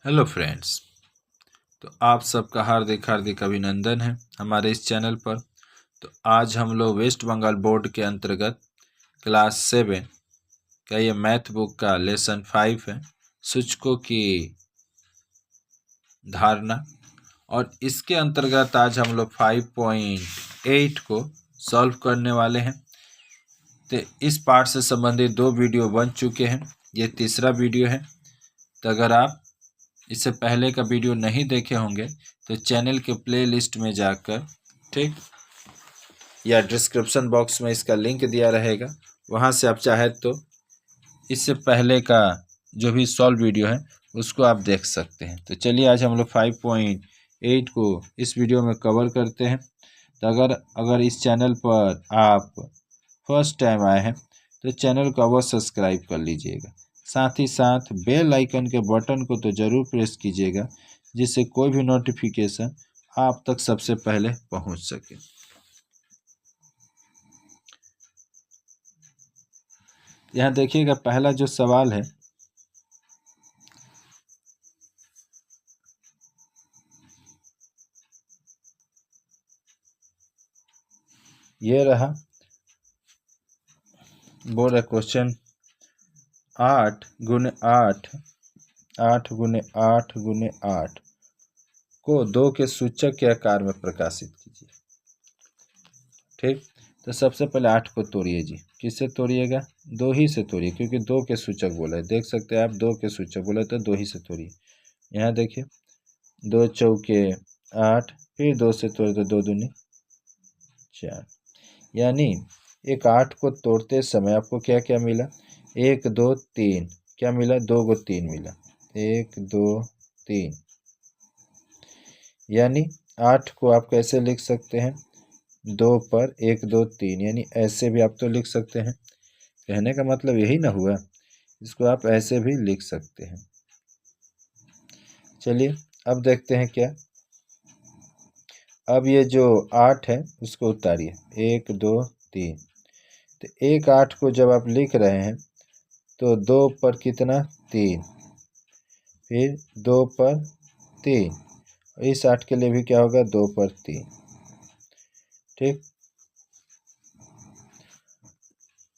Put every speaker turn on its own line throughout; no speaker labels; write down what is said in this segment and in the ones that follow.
Hello friends. तो आप सबका हार्दिक हार्दिक अभिनंदन है हमारे इस चैनल पर। तो आज हम लोग वेस्ट बंगाल बोर्ड के अंतर्गत क्लास 7 का ये मैथ बुक का लेसन 5 है, सूचकों की धारणा। और इसके अंतर्गत आज हम लोग 5.8 को सॉल्व करने वाले हैं। तो इस पार्ट से संबंधित 2 वीडियो बन चुके हैं, ये तीसरा वीडियो है। तो अगर आप इससे पहले का वीडियो नहीं देखे होंगे तो चैनल के प्लेलिस्ट में जाकर, ठीक, या डिस्क्रिप्शन बॉक्स में इसका लिंक दिया रहेगा, वहाँ से आप चाहे तो इससे पहले का जो भी सॉल्व वीडियो है उसको आप देख सकते हैं। तो चलिए आज हम लोग 5.8 को इस वीडियो में कवर करते हैं। तो अगर इस चैनल पर आप फर्स्ट टाइम आए हैं तो चैनल को अवश्य सब्सक्राइब कर लीजिएगा। साथ ही साथ बेल आइकन के बटन को तो ज़रूर प्रेस कीजिएगा, जिससे कोई भी नोटिफिकेशन आप तक सबसे पहले पहुंच सके। यहाँ देखिएगा, पहला जो सवाल है ये रहा। बोल रहा क्वेश्चन 8 गुने 8 8 गुने 8 गुने 8 को 2 के सूचक के आकार में प्रकाशित कीजिए। ठीक, तो सबसे पहले 8 को तोड़िए जी। किससे तोड़िएगा? 2 ही से तोड़िए, क्योंकि 2 के सूचक बोला है। देख सकते हैं आप, 2 के सूचक बोला तो 2 ही से तोड़िए। यहाँ देखिए, 2 चौके 8, फिर 2 से तोड़े तो 2 दूनी 4। यानी एक 8 को तोड़ते समय आपको क्या क्या मिला? 1 2 3। क्या मिला? 2 को 3 मिला। 1 2 3। यानी 8 को आप कैसे लिख सकते हैं? 2 पर 1 2 3, यानी ऐसे भी आप तो लिख सकते हैं। कहने का मतलब यही ना हुआ, इसको आप ऐसे भी लिख सकते हैं। चलिए अब देखते हैं क्या। अब ये जो 8 है उसको उतारिए, 1 2 3। तो एक 8 को जब आप लिख रहे हैं तो 2 पर कितना? 3, फिर 2 पर 3, और इस 8 के लिए भी क्या होगा? 2 पर 3। ठीक,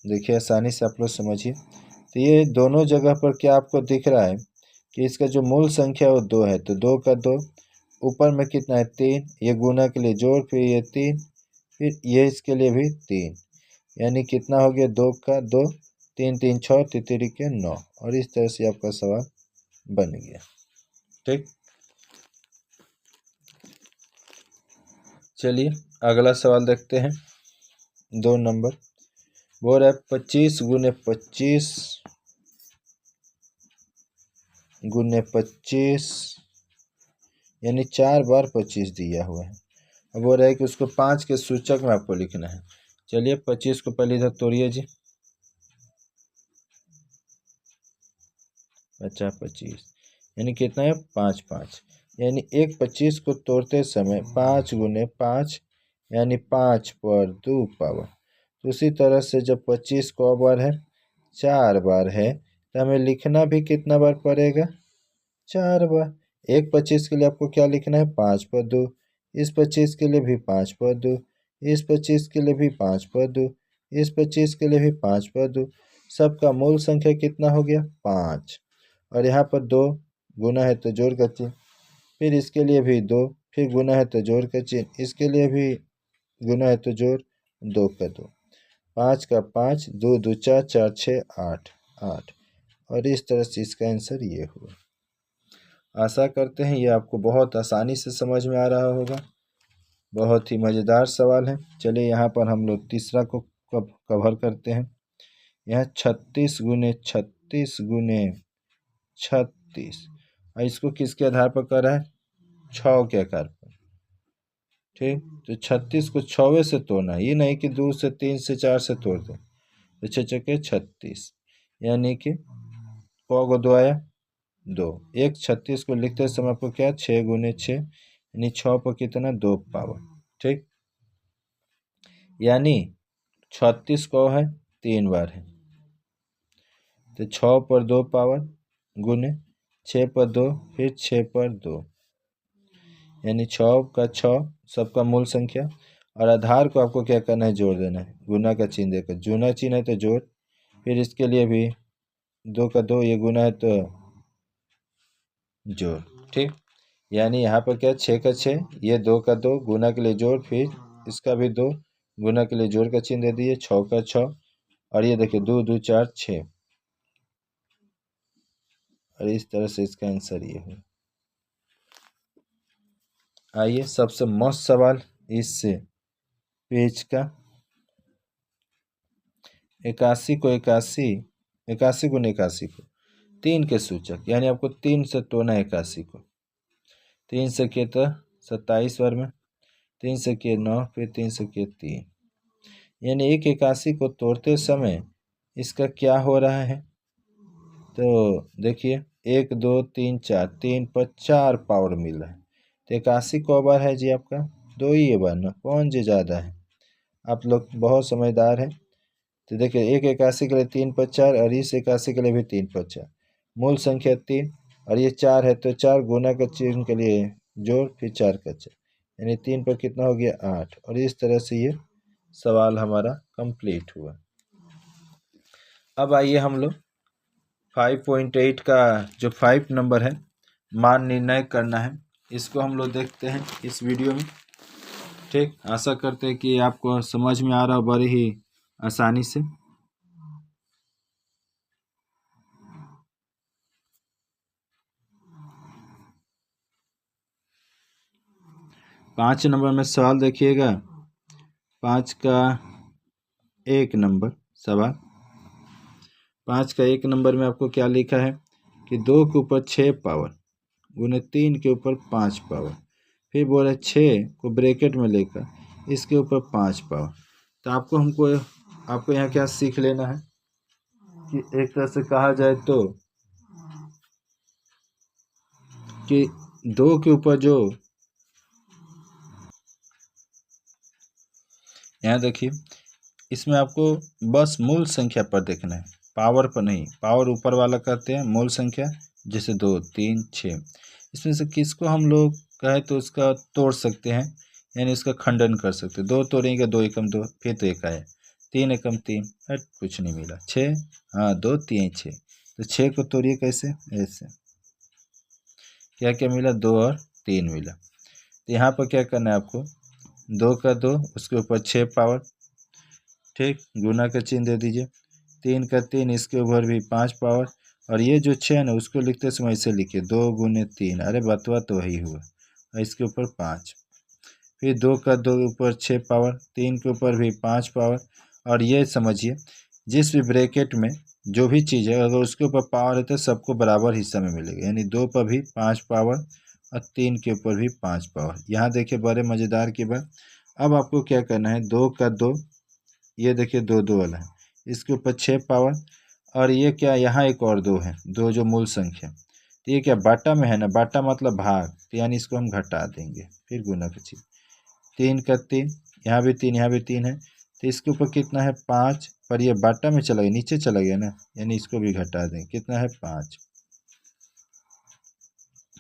देखिए आसानी से आप लोग समझिए। तो ये दोनों जगह पर क्या आपको दिख रहा है कि इसका जो मूल संख्या है वो 2 है। तो 2 का 2, ऊपर में कितना है? 3। ये गुना के लिए जोड़, फिर ये 3, फिर ये इसके लिए भी 3। यानी कितना हो गया? 2 का 2, 3 3 6, तितरी के 9। और इस तरह से आपका सवाल बन गया। ठीक, चलिए अगला सवाल देखते हैं। 2 नंबर बोल रहा है 25 गुने 25 गुने 25, यानी 4 बार 25 दिया हुआ है। अब बोल रहा है कि उसको 5 के सूचक में आपको लिखना है। चलिए 25 को पहले इधर तोड़िए जी। बचा 25, यानी कितना है? 5 5। यानी एक 25 को तोड़ते समय 5 गुने 5, यानी 5 पर 2 पावर। तो उसी तरह से जब 25 को बार है? 4 बार है, तो हमें लिखना भी कितना बार पड़ेगा? 4 बार। एक 25 के लिए आपको क्या लिखना है? 5 पर 2। इस 25 के लिए भी 5 पर 2। इस 25 के लिए भी 5 पर 2। इस 25 के लिए भी 5 पर 2। सबका मूल संख्या कितना हो गया? 5। और यहाँ पर 2 गुना है तो जोड़ का चिन्ह, फिर इसके लिए भी 2, फिर गुना है तो जोड़ का चिन्ह, इसके लिए भी गुना है तो जोड़, 2 का 2, 5 का 5, 2 2 4 4 6 8 8। और इस तरह से इसका आंसर ये हुआ। आशा करते हैं ये आपको बहुत आसानी से समझ में आ रहा होगा। बहुत ही मज़ेदार सवाल है। चलिए यहाँ पर हम लोग तीसरा को कवर करते हैं। यहाँ 36 गुने 36 गुने 36, और इसको किसके आधार पर कर रहा है? 6 के आकार पर। ठीक, तो 36 को 6वें से तोड़ना है, ये नहीं कि 2 से 3 से 4 से तोड़ दो। तो 6 चौके 36, यानी कि को 2 आया? 2। एक 36 को लिखते समय आपको क्या? 6 गुने 6, यानी 6 पर कितना? 2 पावर। ठीक, यानी 36 को है 3 बार है, तो 6 पर 2 पावर गुने 6 पर 2, फिर 6 पर 2, यानी 6 का 6 सबका मूल संख्या। और आधार को आपको क्या करना है, जोड़ देना है, गुना का चिन्ह देकर। जुना चिन्ह है तो जोड़, फिर इसके लिए भी 2 का 2, ये गुना है तो जोड़। ठीक, यानी यहाँ पर क्या, 6 का 6, ये 2 का 2, गुना के लिए जोड़, फिर इसका भी 2, गुना के लिए जोड़ का चिन्ह दे दिए, 6 का 6, और ये देखिए 2 2 4 6, और इस तरह से इसका आंसर ये है। आइए सबसे मस्त सवाल इस पेज का, 81 को 81 गुने 81 को 3 के सूचक, यानी आपको 3 से तोड़ना है 81 को। 3 से किए तो 27 वर्ग में, 3 से किए 9, फिर 3 से किए 3, यानी 81 को तोड़ते समय इसका क्या हो रहा है, तो देखिए 1 2 3 4, 3 पर 4 पावर मिल रहा है, तो 81 को बार है जी आपका 2 ही है बार ना, कौन जी ज़्यादा है। आप लोग बहुत समझदार हैं। तो देखिए 81 के लिए 3 पर 4, और इस 81 के लिए भी 3 पर 4, मूल संख्या 3, और ये 4 है तो 4, गुना का चिन्ह के लिए जोड़, फिर 4 का 4, यानी 3 पर कितना हो गया 8, और इस तरह से ये सवाल हमारा कंप्लीट हुआ। अब आइए हम लोग 5.8 का जो 5 नंबर है, मान निर्णय करना है, इसको हम लोग देखते हैं इस वीडियो में। ठीक, आशा करते हैं कि आपको समझ में आ रहा हो बड़ी ही आसानी से। पाँच नंबर में सवाल देखिएगा, 5 का 1 नंबर सवाल। 5 का 1 नंबर में आपको क्या लिखा है कि 2 के ऊपर 6 पावर गुने 3 के ऊपर 5 पावर, फिर बोला 6 को ब्रैकेट में लेकर इसके ऊपर 5 पावर। तो आपको यहाँ क्या सीख लेना है कि एक तरह से कहा जाए तो कि 2 के ऊपर जो, यहाँ देखिए इसमें आपको बस मूल संख्या पर देखना है, पावर पर नहीं। पावर ऊपर वाला करते हैं, मूल संख्या जैसे 2 3 6, इसमें से किसको हम लोग कहे तो उसका तोड़ सकते हैं, यानी उसका खंडन कर सकते हैं। 2 तोड़ेंगे, 2 एकम 2, फिर तो 1 आया, 3 एकम 3, कुछ नहीं मिला। 6, हाँ 2 3 6, तो 6 को तोड़िए कैसे, ऐसे, क्या क्या मिला, 2 और 3 मिला। तो यहाँ पर क्या करना है आपको, 2 का 2, उसके ऊपर 6 पावर, ठीक, गुना का चिन्ह दे दीजिए, 3 का 3, इसके ऊपर भी 5 पावर, और ये जो 6 है ना उसको लिखते समय ऐसे लिखिए 2 गुने 3, अरे बतवा तो वही हुआ, और इसके ऊपर 5, फिर 2 का 2 ऊपर 6 पावर, 3 के ऊपर भी 5 पावर, और ये समझिए जिस भी ब्रैकेट में जो भी चीज़ है अगर उसके ऊपर पावर है तो सबको बराबर हिस्सा में मिलेगा, यानी 2 पर भी 5 पावर और 3 के ऊपर भी 5 पावर। यहाँ देखिए बड़े मज़ेदार की बात, अब आपको क्या करना है, 2 का 2, ये देखिए 2 2 वाला है, इसके ऊपर 6 पावर, और ये क्या, यहाँ एक और 2 है, 2 जो मूल संख्या, तो ये क्या बाटा में है ना, बाटा मतलब भाग, तो यानी इसको हम घटा देंगे, फिर गुना का चिन्ह, 3 का 3, यहाँ भी 3, यहाँ भी 3 है, तो इसके ऊपर कितना है 5, पर ये बाटा में चला गया, नीचे चला गया ना, यानी इसको भी घटा दें, कितना है 5,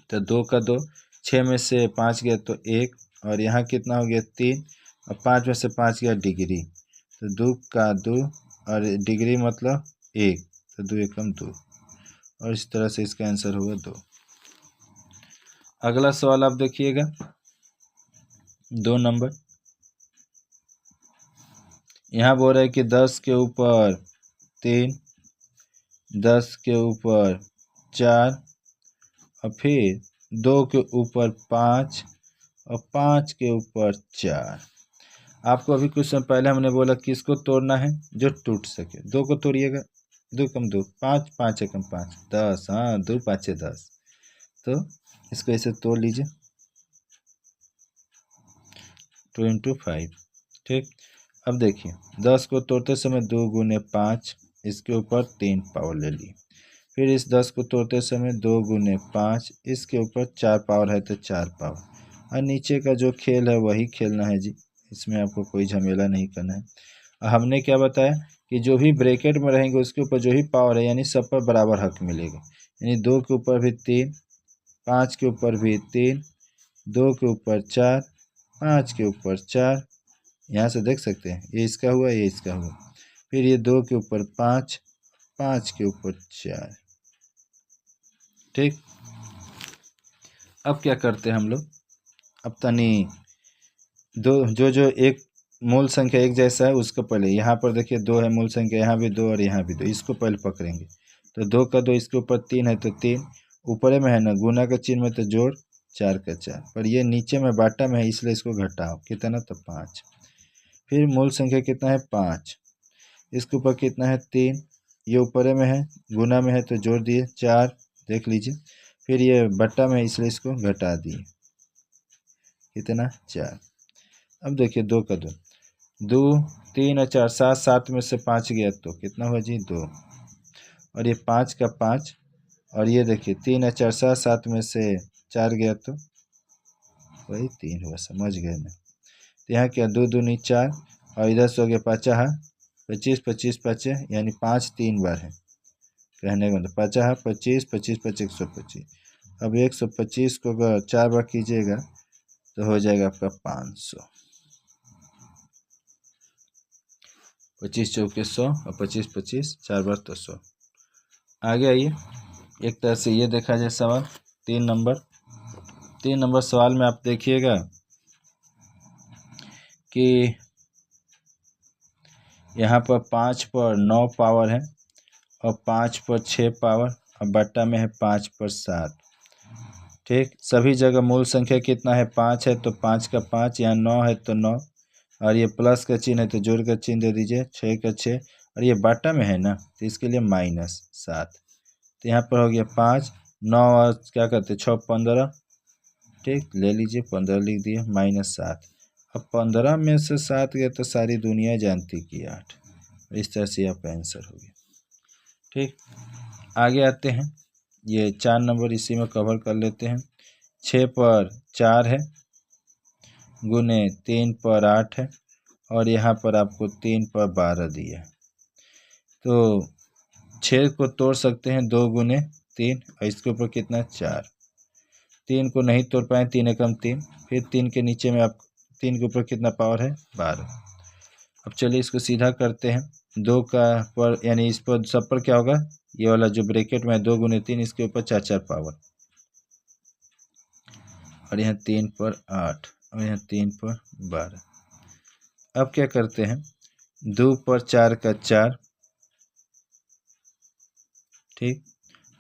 तो 2 का 2, 6 में से 5 गया तो 1, और यहाँ कितना हो गया 3, और 5 में से 5 गया डिग्री, तो 2 का 2, और डिग्री मतलब 1, तो 2 एकम 2, और इस तरह से इसका आंसर होगा 2। अगला सवाल आप देखिएगा 2 नंबर, यहाँ बोल रहा है कि 10 के ऊपर 3, 10 के ऊपर 4, और फिर 2 के ऊपर 5, और 5 के ऊपर 4। आपको अभी कुछ समय पहले हमने बोला किसको तोड़ना है, जो टूट सके। 2 को तोड़िएगा, 2 कम 2 5, 5 एकम 5 10, हाँ 2 5 10, तो इसको ऐसे तोड़ लीजिए 2 × 5। ठीक, अब देखिए 10 को तोड़ते समय 2 गुने 5, इसके ऊपर 3 पावर ले ली, फिर इस 10 को तोड़ते समय 2 गुने 5, इसके ऊपर 4 पावर है तो 4 पावर, और नीचे का जो खेल है वही खेलना है जी, इसमें आपको कोई झमेला नहीं करना है। हमने क्या बताया कि जो भी ब्रैकेट में रहेंगे उसके ऊपर जो ही पावर है यानी सब पर बराबर हक मिलेगा, यानी 2 के ऊपर भी 3, 5 के ऊपर भी 3, 2 के ऊपर 4, 5 के ऊपर 4। यहाँ से देख सकते हैं ये इसका हुआ, ये इसका हुआ। फिर ये 2 के ऊपर 5, 5 के ऊपर 4। ठीक, अब क्या करते हैं हम लोग, अब तनी जो एक मूल संख्या एक जैसा है उसको पहले, यहाँ पर देखिए 2 है मूल संख्या, यहाँ भी 2 और यहाँ भी 2, इसको पहले पकड़ेंगे। तो 2 का 2 इसके ऊपर 3 है तो 3, ऊपर में है ना गुना का चिन्ह में तो जोड़, 4 का 4, पर ये नीचे में बाटा में है इसलिए इसको घटाओ, कितना तो 5। फिर मूल संख्या कितना है 5, इसके ऊपर कितना है 3, ये ऊपर में है गुना में है तो जोड़ दिए 4, देख लीजिए। फिर ये बट्टा में है इसलिए इसको घटा दिए, कितना 4। अब देखिए 2 का 2, 2, 3 और 4, 7, 7 में से 5 गया तो कितना हुआ जी 2, और ये 5 का 5, और ये देखिए 3 और 4, 7, 7 में से 4 गया तो वही 3 हुआ, समझ गए ना। तो यहाँ क्या 2 दूनी 4, और इधर से हो गया 50, 25, 25, 25 यानी 5 3 बार है, कहने का मतलब 50, 25, 25, 25, 125। अब 125 को अगर 4 बार कीजिएगा तो हो जाएगा आपका 500। 25 चौके 100 और 25 25 4 बार तो 100। आगे आइए, एक तरह से ये देखा जाए सवाल 3 नंबर सवाल में आप देखिएगा कि यहाँ पर 5 पर 9 पावर है और 5 पर 6 पावर, और बट्टा में है 5 पर 7। ठीक, सभी जगह मूल संख्या कितना है 5 है तो 5 का 5, यहाँ 9 है तो 9, और ये प्लस का चिन्ह है तो जोड़ का चिन्ह दे दीजिए, 6 का 6, और ये बाटा में है ना तो इसके लिए -7। तो यहाँ पर हो गया 5, 9 और क्या करते 6 15, ठीक, ले लीजिए 15 लिख दिए, -7। अब 15 में से 7 गया तो सारी दुनिया जानती कि 8, इस तरह से आपका आंसर हो गया। ठीक, आगे आते हैं, ये 4 नंबर इसी में कवर कर लेते हैं। 6 पर 4 है गुने 3 पर 8 है, और यहाँ पर आपको 3 पर 12 दिया है। तो 6 को तोड़ सकते हैं 2 गुने 3, और इसके ऊपर कितना 4, 3 को नहीं तोड़ पाए, 3 एकम 3, फिर 3 के नीचे में आप 3 के ऊपर कितना पावर है 12। अब चलिए इसको सीधा करते हैं, 2 का पर यानी इस पर सब पर क्या होगा, ये वाला जो ब्रैकेट में 2 गुने 3, इसके ऊपर 4 4 पावर, और यहाँ 3 पर 8, और यहाँ 3 पर 12। अब क्या करते हैं 2 पर 4 का 4, ठीक,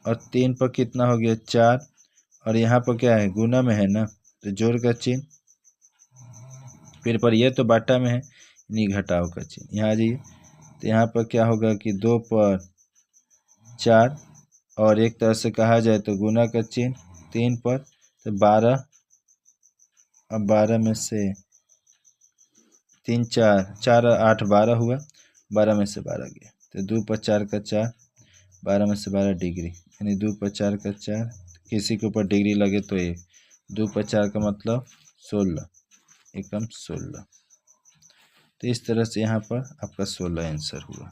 और 3 पर कितना हो गया 4, और यहाँ पर क्या है गुना में है ना तो जोड़ का चिन्ह, फिर पर ये तो बाटा में है यानी घटाव का चिन्ह, यहाँ आ जाइए। तो यहाँ पर क्या होगा कि 2 पर 4, और एक तरह से कहा जाए तो गुना का चिन्ह 3 पर, तो 12, अब 12 में से 3 4 4 8 12 हुआ, 12 में से 12 गया तो 2 पर 4 का 4, 12 में से 12 डिग्री, यानी 2 पर 4 का 4, किसी के ऊपर डिग्री लगे तो 1, 2 पर 4 का मतलब 16, एकम 16। तो इस तरह से यहाँ पर आपका 16 आंसर हुआ।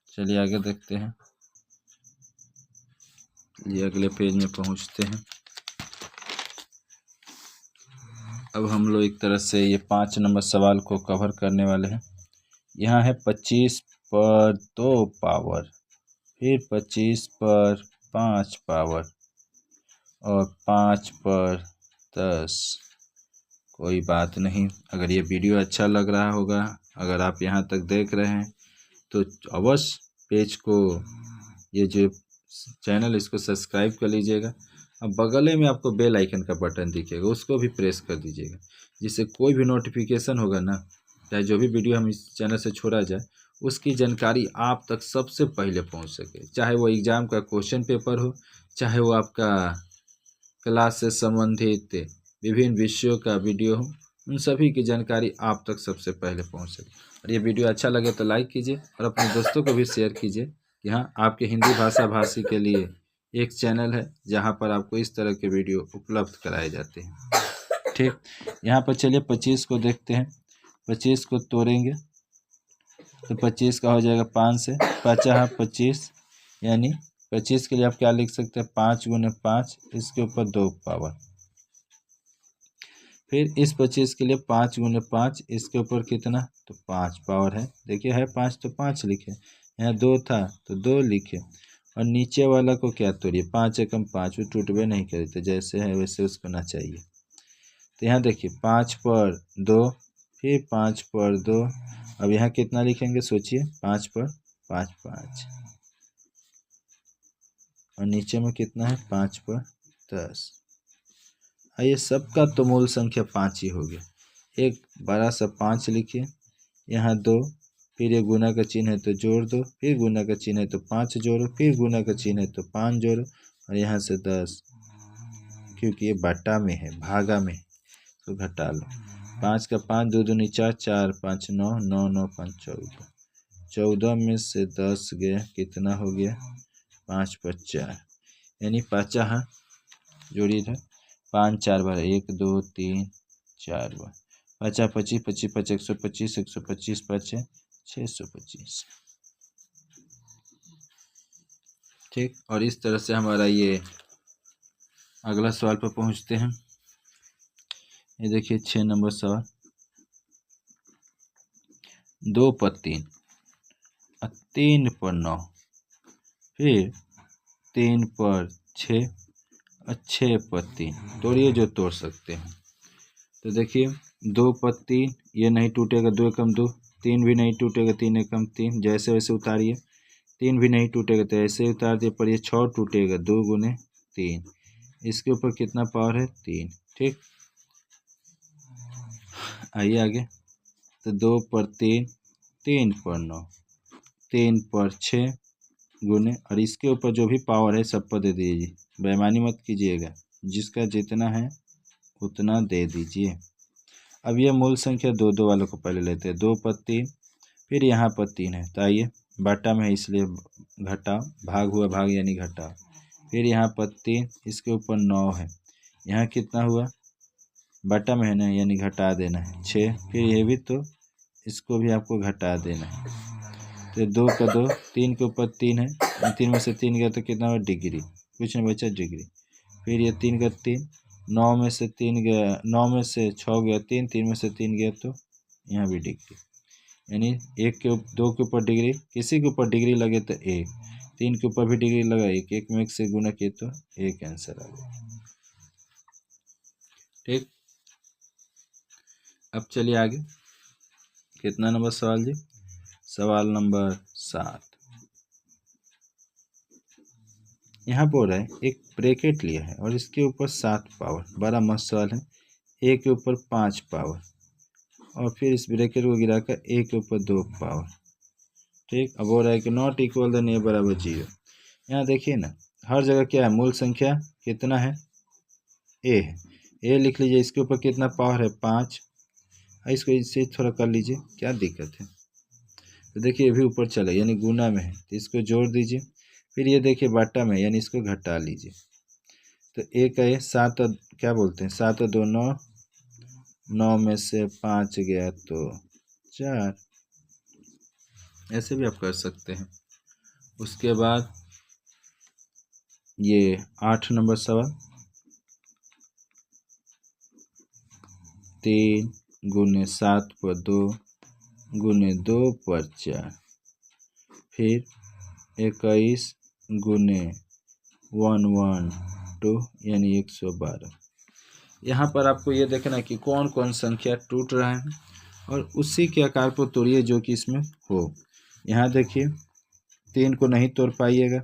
चलिए आगे देखते हैं, ये अगले पेज में पहुँचते हैं। अब हम लोग एक तरह से ये 5 नंबर सवाल को कवर करने वाले हैं। यहाँ है 25 पर 2 पावर, फिर 25 पर 5 पावर, और 5 पर 10। कोई बात नहीं, अगर ये वीडियो अच्छा लग रहा होगा, अगर आप यहाँ तक देख रहे हैं तो अवश्य पेज को, ये जो चैनल इसको सब्सक्राइब कर लीजिएगा। अब बगल में आपको बेल आइकन का बटन दिखेगा, उसको भी प्रेस कर दीजिएगा, जिससे कोई भी नोटिफिकेशन होगा ना, चाहे जो भी वीडियो हम इस चैनल से छोड़ा जाए उसकी जानकारी आप तक सबसे पहले पहुंच सके। चाहे वो एग्ज़ाम का क्वेश्चन पेपर हो, चाहे वो आपका क्लास से संबंधित विभिन्न विषयों का वीडियो हो, उन सभी की जानकारी आप तक सबसे पहले पहुंच सके। और ये वीडियो अच्छा लगे तो लाइक कीजिए, और अपने दोस्तों को भी शेयर कीजिए कि हाँ, आपके हिंदी भाषा भाषी के लिए एक चैनल है जहां पर आपको इस तरह के वीडियो उपलब्ध कराए जाते हैं। ठीक, यहाँ पर चलिए 25 को देखते हैं। 25 को तोड़ेंगे तो 25 का हो जाएगा 5 से 50 25 यानी 25 के लिए आप क्या लिख सकते हैं, 5 गुने 5, इसके ऊपर 2 पावर। फिर इस 25 के लिए 5 गुने 5, इसके ऊपर कितना, तो 5 पावर है। देखिए है 5 तो 5 लिखे, यहाँ 2 था तो 2 लिखे, और नीचे वाला को क्या तोड़िए, 5 एकम 5, वो टूटबे नहीं करे, तो जैसे है वैसे उसको ना चाहिए। तो यहाँ देखिए 5 पर 2, फिर 5 पर 2, अब यहाँ कितना लिखेंगे सोचिए, 5 पर 5 5, और नीचे में कितना है, 5 पर 10। ये सबका तो मूल संख्या 5 ही हो गया। एक बड़ा सा 5 लिखिए, यहाँ 2, फिर ये गुना का चिन्ह है तो जोड़ दो, फिर गुना का चिन्ह है तो 5 जोड़ो, फिर गुना का चिन्ह है तो 5 जोड़ो, और यहाँ से 10, क्योंकि ये बटा में है, भागा में है, तो घटा लो। 5 का 5, 2 दूनी 4, 4 5 9, 9 9 5 14, 14 में से 10 गया, कितना हो गया, 5 पर 4, यानी 5 जोड़िए इधर, 5 4 बार 1 2 3 4 बार, 5 25 25 5 125, 125 5 625। ठीक, और इस तरह से हमारा ये अगला सवाल पर पहुंचते हैं। ये देखिए 6 नंबर सवाल, 2 पर 3 और 3 पर 9, फिर 3 पर 6 और 6 पर 3, तोड़िए जो तोड़ सकते हैं। तो देखिए 2 पर 3, ये नहीं टूटेगा, 2 एकम 2, 3 भी नहीं टूटेगा, 3 एकम 3, जैसे वैसे उतारिए, 3 भी नहीं टूटेगा तो ऐसे ही उतार दिए, पर ये 6 टूटेगा, 2 गुने 3, इसके ऊपर कितना पावर है, 3। ठीक, आइए आगे। तो 2 पर 3, 3 पर 9, 3 पर 6 गुने, और इसके ऊपर जो भी पावर है सब पर दे दीजिए, बेईमानी मत कीजिएगा, जिसका जितना है उतना दे दीजिए। अब ये मूल संख्या 2 2 वालों को पहले लेते हैं, 2 पर 3, फिर यहाँ पर 3 है, तो आइए बटा में है इसलिए घटाओ, भाग हुआ भाग यानी घटाओ, फिर यहाँ पर 3, इसके ऊपर 9 है, यहाँ कितना हुआ, बटा में है ना, यानी घटा देना है 6, फिर ये भी, तो इसको भी आपको घटा देना है। तो 2 का 2, 3 के ऊपर 3 है, 3 में से 3 गया तो कितना हुआ, डिग्री, कुछ नहीं बचा, डिग्री। फिर ये 3 का 3, 9 में से 3 गया, 9 में से 6 गया 3, 3 में से 3 गया तो यहाँ भी डिग्री, यानी 1 के 2 के ऊपर डिग्री, किसी के ऊपर डिग्री लगे तो 1, 3 के ऊपर भी डिग्री लगा 1, 1 में 1 से गुना किए तो 1 आंसर आ गया। ठीक, अब चलिए आगे, कितना नंबर सवाल जी, सवाल नंबर 7। यहाँ पर है एक ब्रैकेट लिया है और इसके ऊपर 7 पावर, बड़ा मस्त सवाल है, ए के ऊपर 5 पावर, और फिर इस ब्रैकेट को गिराकर ए के ऊपर 2 पावर। ठीक, अब हो रहा है कि नॉट इक्वल देन ए बराबर 0। यहाँ देखिए ना, हर जगह क्या है, मूल संख्या कितना है, ए है, ए लिख लीजिए, इसके ऊपर कितना पावर है, 5, इसको इससे थोड़ा कर लीजिए, क्या दिक्कत है। तो देखिए ये भी ऊपर चले, यानी गुना में है, तो इसको जोड़ दीजिए, फिर ये देखिए बट्टा में, यानी इसको घटा लीजिए, तो एक है 7, क्या बोलते हैं, 7 2 9, 9 में से 5 गया तो 4, ऐसे भी आप कर सकते हैं। उसके बाद ये 8 नंबर सवाल, 3 गुने 7 पर 2 गुने 2 पर 4, फिर 21 गुने 112 यानी 112। यहाँ पर आपको ये देखना कि कौन कौन संख्या टूट रहा है और उसी के आकार पर तोड़िए जो कि इसमें हो। यहाँ देखिए 3 को नहीं तोड़ पाइएगा,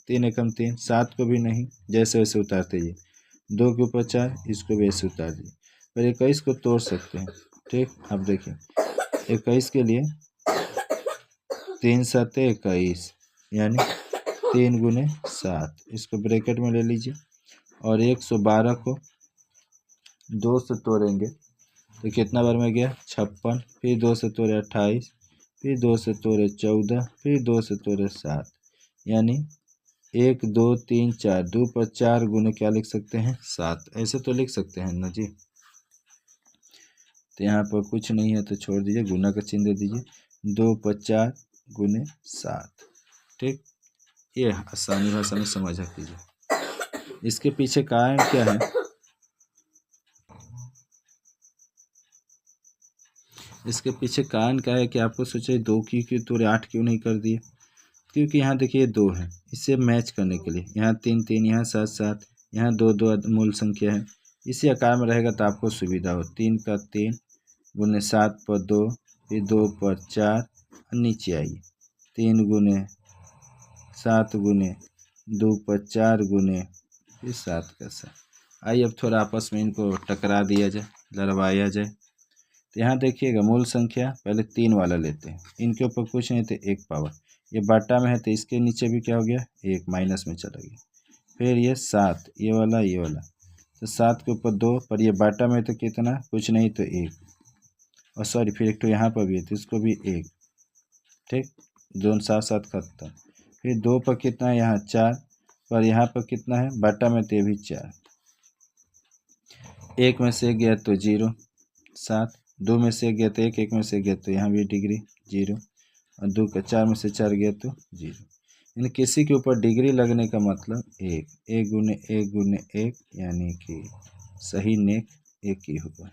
3 एकम 3, 7 को भी नहीं, जैसे वैसे उतारते जाइए, 2 के ऊपर 4, इसको भी ऐसे उतार दीजिए, पर 21 को तोड़ सकते हैं। ठीक, अब देखिए 21 के लिए 3 7 21, यानी 3 गुने 7, इसको ब्रैकेट में ले लीजिए, और 112 को 2 से तोड़ेंगे तो कितना बार में गया, 56, फिर 2 से तोड़े 28, फिर 2 से तोड़े 14, फिर 2 से तोड़े 7, यानी 1 2 3 4, 2 पर 4 गुने क्या लिख सकते हैं, 7, ऐसे तो लिख सकते हैं ना जी। तो यहाँ पर कुछ नहीं है तो छोड़ दीजिए, गुना का चिन्ह दे दीजिए, 2 पर 4 गुने 7। ठीक, ये आसानी भाषा में समझा कीजिए। इसके पीछे कारण क्या है? इसके पीछे कारण क्या है कि आपको सोचे 2 की क्यों तोड़े 8 क्यों नहीं कर दिए? क्योंकि यहाँ देखिए 2 है, इसे मैच करने के लिए यहाँ 3 3, यहाँ 7 7, यहाँ 2 2 मूल संख्या है। इसी आकार में रहेगा तो आपको सुविधा हो। 3 का 3 गुने 7 पर 2, फिर 2 पर 4, नीचे आइए 3 गुने 7 गुने 2 पर 4 गुने फिर 7 का 7। आइए अब थोड़ा आपस में इनको टकरा दिया जाए, लड़वाया जाए। तो यहाँ देखिएगा मूल संख्या पहले 3 वाला लेते हैं, इनके ऊपर कुछ नहीं तो 1 पावर, ये बाटा में है तो इसके नीचे भी क्या हो गया 1 माइनस में चला गया। फिर ये 7, ये वाला तो 7 के ऊपर 2, पर ये बाटा में तो कितना कुछ नहीं तो 1, और सॉरी फिर एक तो यहाँ पर भी है तो इसको भी 1, ठीक, दोनों साथ साथ खत्म। फिर 2 पर कितना है यहाँ 4, पर यहाँ पर कितना है बाटा में तो ये भी 4, 1 में से गया तो 0 7, 2 में से गया तो 1, 1 में से गया तो यहाँ भी डिग्री 0, और 2 का 4 में से 4 गया तो 0। यानी किसी के ऊपर डिग्री लगने का मतलब 1, 1 गुने 1 गुने 1, यानी कि सही नेक 1 ही होगा।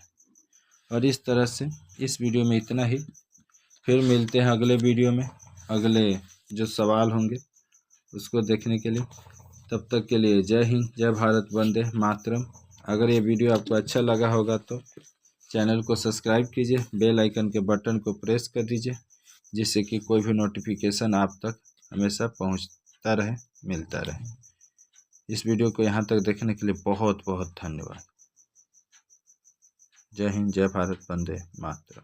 और इस तरह से इस वीडियो में इतना ही, फिर मिलते हैं अगले वीडियो में, अगले जो सवाल होंगे उसको देखने के लिए। तब तक के लिए जय हिंद, जय भारत, वंदे मातरम। अगर ये वीडियो आपको अच्छा लगा होगा तो चैनल को सब्सक्राइब कीजिए, बेल आइकन के बटन को प्रेस कर दीजिए, जिससे कि कोई भी नोटिफिकेशन आप तक हमेशा पहुंचता रहे, मिलता रहे। इस वीडियो को यहाँ तक देखने के लिए बहुत बहुत धन्यवाद। जय हिंद, जय भारत, वंदे मातरम।